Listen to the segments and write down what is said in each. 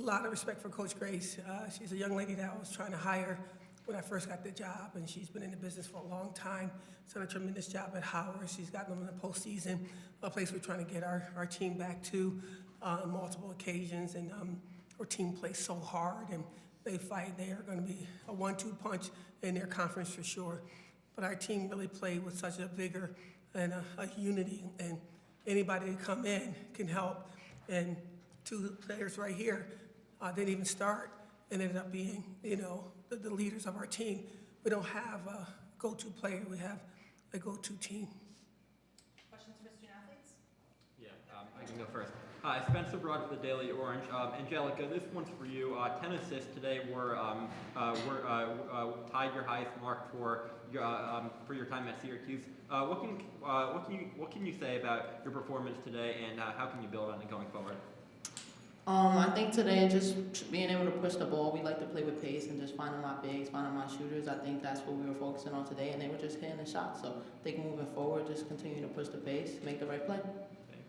lot of respect for Coach Grace. She's a young lady that I was trying to hire when I first got the job, and she's been in the business for a long time. She's done a tremendous job at Howard. She's gotten them in the postseason, a place we're trying to get our team back to on multiple occasions. And our team plays so hard, and they fight. They are going to be a 1-2 punch in their conference for sure. But our team really played with such a vigor and a unity, and anybody that come in can help. And 2 players right here didn't even start and ended up being, the leaders of our team. We don't have a go-to player. We have a go-to team. Questions for student athletes? Yeah, I can go first. Hi, Spencer Broad with the Daily Orange. Angelica, this one's for you. 10 assists today were tied your highest mark for your time at Syracuse. What can you say about your performance today, and how can you build on it going forward? I think today just being able to push the ball. We like to play with pace and just finding my bigs, finding my shooters. I think that's what we were focusing on today, and they were just hitting the shots. So I think moving forward, just continue to push the pace, make the right play. Thank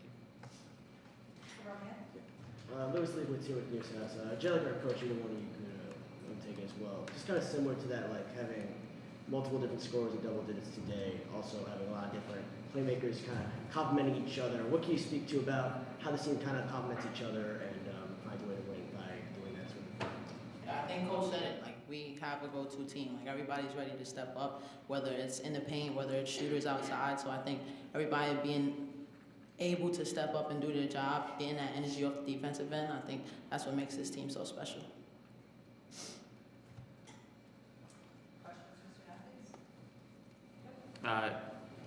Roman? Lewis Lee with Syracuse House. Angelica, our coach, either one of you could take it as well. Just kind of similar to that, like having multiple different scores in double digits today, also having a lot of different playmakers kind of complementing each other. What can you speak to about how the team kind of complements each other and find a way to win by doing that sort of thing? Yeah, I think Coach said it. Like, we have a go-to team. Like, everybody's ready to step up, whether it's in the paint, whether it's shooters outside. So I think everybody being able to step up and do their job, getting that energy off the defensive end, I think that's what makes this team so special.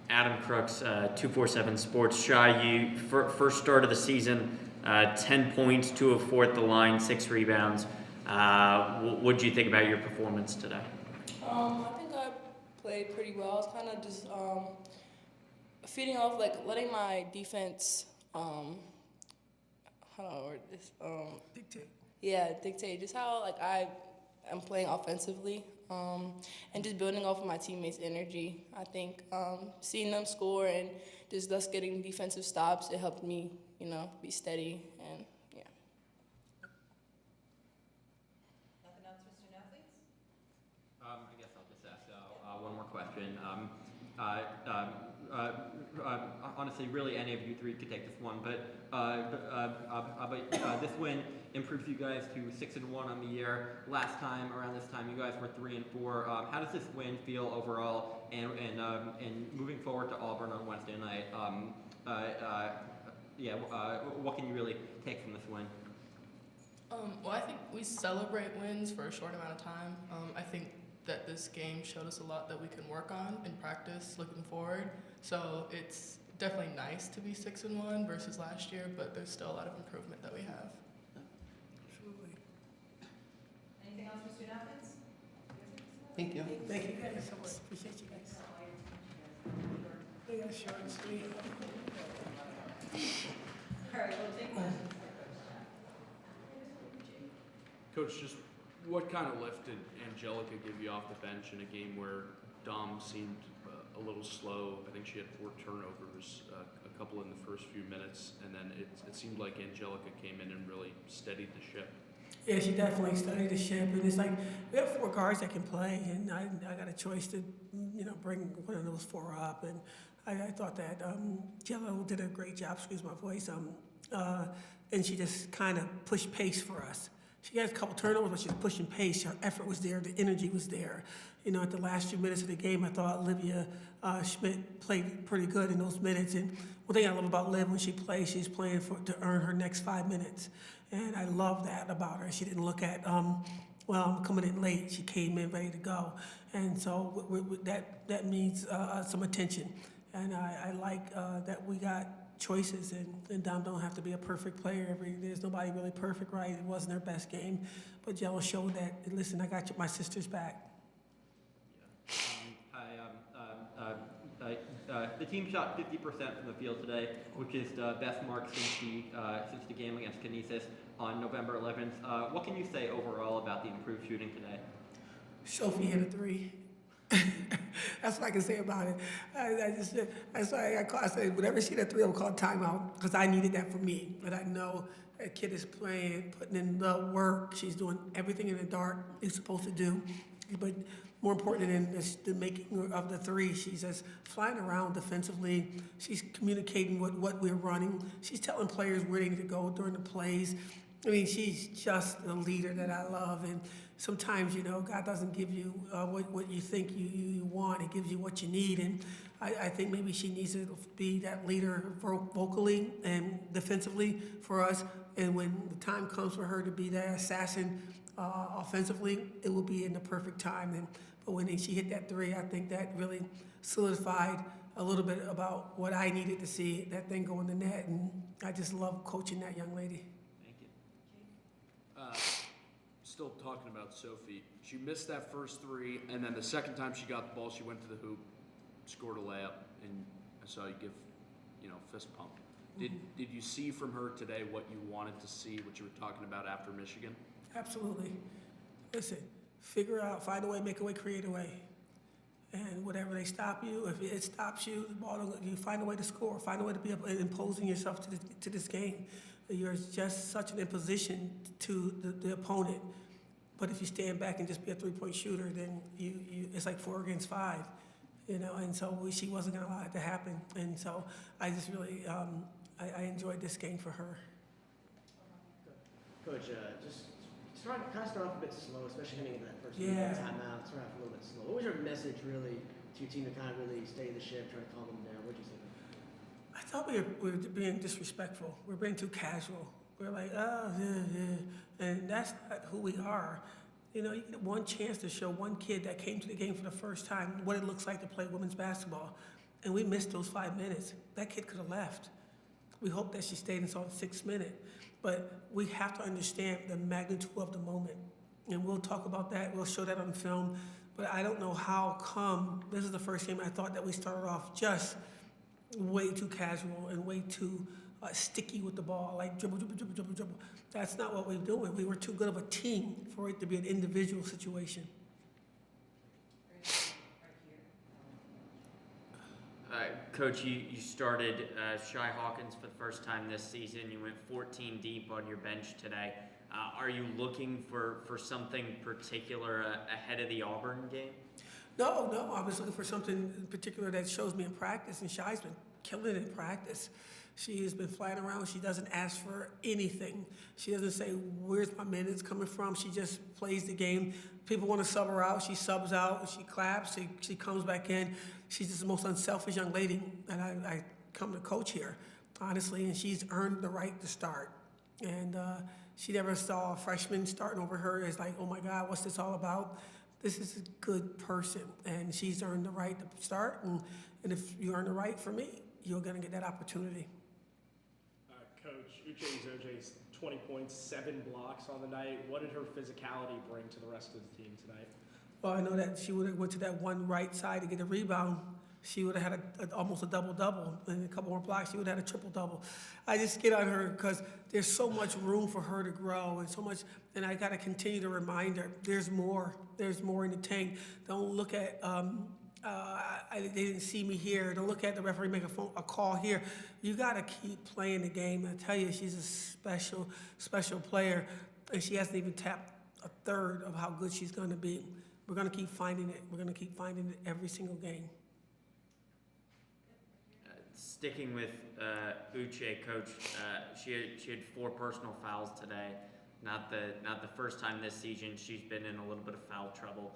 Adam Crooks, 247 Sports. Shy, you first start of the season, 10 points, 2 of 4 at the line, 6 rebounds. What did you think about your performance today? I think I played pretty well. I was kind of just feeding off, like letting my defense, how do I word this? Dictate. Yeah, dictate just how like I am playing offensively. And just building off of my teammates' energy. I think seeing them score and just us getting defensive stops, it helped me, be steady and yeah. Nothing else for student athletes? I guess I'll just ask one more question. Honestly, really, any of you three could take this one, but this win improves you guys to 6-1 on the year. Last time, around this time, you guys were 3-4. How does this win feel overall? And moving forward to Auburn on Wednesday night, what can you really take from this win? Well, I think we celebrate wins for a short amount of time. I think that this game showed us a lot that we can work on in practice looking forward. So it's definitely nice to be 6-1 versus last year, but there's still a lot of improvement that we have. Absolutely. Anything else for student athletes? Thank you. Thank you guys so much. Appreciate you guys. Yeah, short and sweet. All right, we'll take one. Coach, just what kind of lift did Angelica give you off the bench in a game where Dom seemed a little slow? I think she had 4 turnovers, a couple in the first few minutes, and then it seemed like Angelica came in and really steadied the ship. Yeah, she definitely studied the ship, and it's like we have 4 guards that can play, and I got a choice to, bring one of those 4 up, and I thought that Jello did a great job. Excuse my voice. And she just kind of pushed pace for us. She had a couple turnovers, but she was pushing pace. Her effort was there. The energy was there. At the last few minutes of the game, I thought Olivia Schmidt played pretty good in those minutes. And one thing I love about Liv, when she plays, she's playing to earn her next 5 minutes. And I love that about her. She didn't look at, I'm coming in late. She came in ready to go. And so that means some attention. And I like that we got choices, and Dom don't have to be a perfect player. There's nobody really perfect, right? It wasn't her best game, but Jello showed that, listen, I got my sister's back. The team shot 50% from the field today, which is the best mark since the game against Canisius on November 11th. What can you say overall about the improved shooting today? Sophie hit a 3. That's what I can say about it. I said, whenever she hit a 3, I would call timeout because I needed that for me. But I know That kid is playing, putting in the work. She's doing everything in the dark she's supposed to do. But more important than this, the making of the three, she's just flying around defensively. She's communicating what we're running. She's telling players where they need to go during the plays. I mean, she's just a leader that I love. And sometimes, God doesn't give you what you think you want. He gives you what you need. And I think maybe she needs to be that leader vocally and defensively for us. And when the time comes for her to be that assassin offensively, it will be in the perfect time. But when she hit that three, I think that really solidified a little bit about what I needed to see, that thing go in the net. And I just love coaching that young lady. Thank you. Still talking about Sophie. She missed that first three, and then the second time she got the ball, she went to the hoop, scored a layup, and I saw you give, fist pump. Did you see from her today what you wanted to see, what you were talking about after Michigan? Absolutely. Listen, figure out, find a way, make a way, create a way. And whatever they stop you, if it stops you, the ball, you find a way to score, find a way to be imposing yourself to this game. You're just such an imposition to the opponent. But if you stand back and just be a three-point shooter, then it's like 4 against 5, And so she wasn't going to allow it to happen. And so I just really I enjoyed this game for her. Coach, just start off a bit slow, especially heading into that first timeout. Start off a little bit slow. What was your message really to your team to kind of really steady the ship, try to calm them down? What did you say? I thought we were being disrespectful. We're being too casual. We're like, and that's not who we are. You get one chance to show one kid that came to the game for the first time what it looks like to play women's basketball, and we missed those 5 minutes. That kid could have left. We hope that she stayed and saw the 6th minute, but we have to understand the magnitude of the moment, and we'll talk about that. We'll show that on film, but I don't know how come this is the first game I thought that we started off just way too casual and way too sticky with the ball, like dribble. That's not what we're doing. We were too good of a team for it to be an individual situation. Coach, you started Shy Hawkins for the first time this season. You went 14 deep on your bench today. Are you looking for something particular ahead of the Auburn game? No. I was looking for something in particular that shows me in practice, and Shy's been killing it in practice. She has been flying around. She doesn't ask for anything. She doesn't say, where's my minutes coming from? She just plays the game. People want to sub her out. She subs out. She claps. She comes back in. She's just the most unselfish young lady that I come to coach here, honestly, and she's earned the right to start. And she never saw a freshman starting over her as like, oh, my God, what's this all about? This is a good person, and she's earned the right to start. And if you earn the right for me, you're going to get that opportunity. Coach, Uche's 20 points, 7 blocks on the night. What did her physicality bring to the rest of the team tonight? Well, I know that she would have went to that one right side to get a rebound. She would have had almost a double-double, and a couple more blocks, she would have had a triple-double. I just get on her because there's so much room for her to grow and so much, and I got to continue to remind her, there's more in the tank. Don't look at, they didn't see me here. Don't look at the referee make a call here. You got to keep playing the game. I tell you, she's a special player, and she hasn't even tapped a third of how good she's going to be. We're going to keep finding it. We're going to keep finding it every single game. Sticking with Uche, Coach, she had 4 personal fouls today. Not the first time this season she's been in a little bit of foul trouble.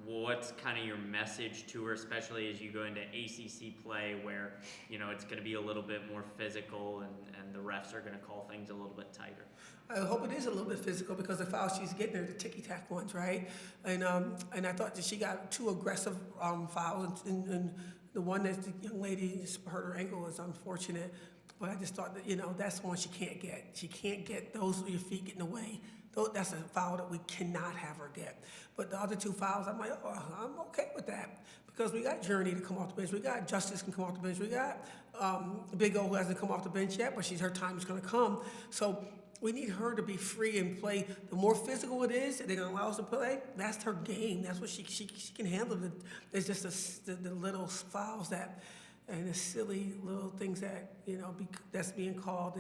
What's kind of your message to her, especially as you go into ACC play where, it's going to be a little bit more physical and the refs are going to call things a little bit tighter? I hope it is a little bit physical because the fouls she's getting are the ticky-tack ones, right? And I thought that she got 2 aggressive fouls, and the one that the young lady hurt her ankle was unfortunate. But I just thought that, that's one she can't get. She can't get those with your feet getting away. That's a foul that we cannot have her get. But the other 2 fouls, I'm like, I'm okay with that. Because we got Journey to come off the bench. We got Justice can come off the bench. We got Big O who hasn't come off the bench yet, but her time is going to come. So we need her to be free and play. The more physical it is, they're going to allow us to play, that's her game. That's what she can handle. It's just the little fouls and the silly little things that, that's being called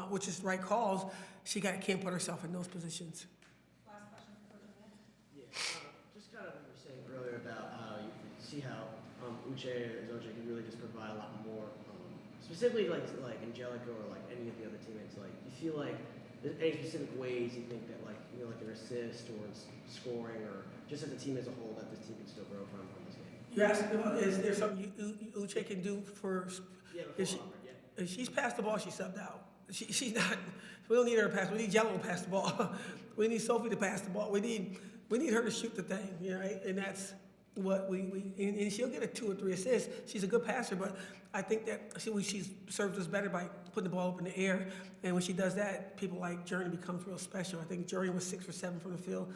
which is the right calls, she can't put herself in those positions. Last question for Coach O'Meara. Yeah, just kind of what you were saying earlier about how you could see how Uche or Zoche can really just provide a lot more, specifically like Angelica or like any of the other teammates. Like, you feel like there's any specific ways you think that like like an assist or scoring or just as a team as a whole that this team can still grow from this game? You asked, is there something Uche can do for? Yeah, If she, before Auburn, yeah. if she's passed the ball, she's subbed out. She's not. We don't need her to pass. We need Jello to pass the ball. We need Sophie to pass the ball. We need her to shoot the thing, right? And that's what and she'll get a 2 or 3 assists. She's a good passer, but I think that she serves us better by putting the ball up in the air. And when she does that, people like Journey becomes real special. I think Journey was 6 for 7 from the field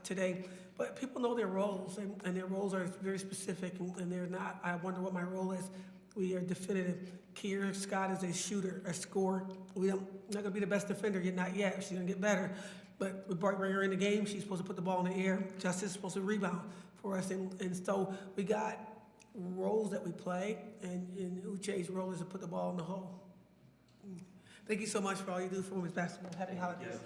today. But people know their roles, and their roles are very specific, and they're not. I wonder what my role is. We are definitive. Kiera Scott is a shooter, a scorer. We're not going to be the best defender yet, not yet. She's going to get better. But we bring her in the game. She's supposed to put the ball in the air. Justice is supposed to rebound for us. And so we got roles that we play, and Uche's role is to put the ball in the hole. Thank you so much for all you do for women's basketball. Happy holidays.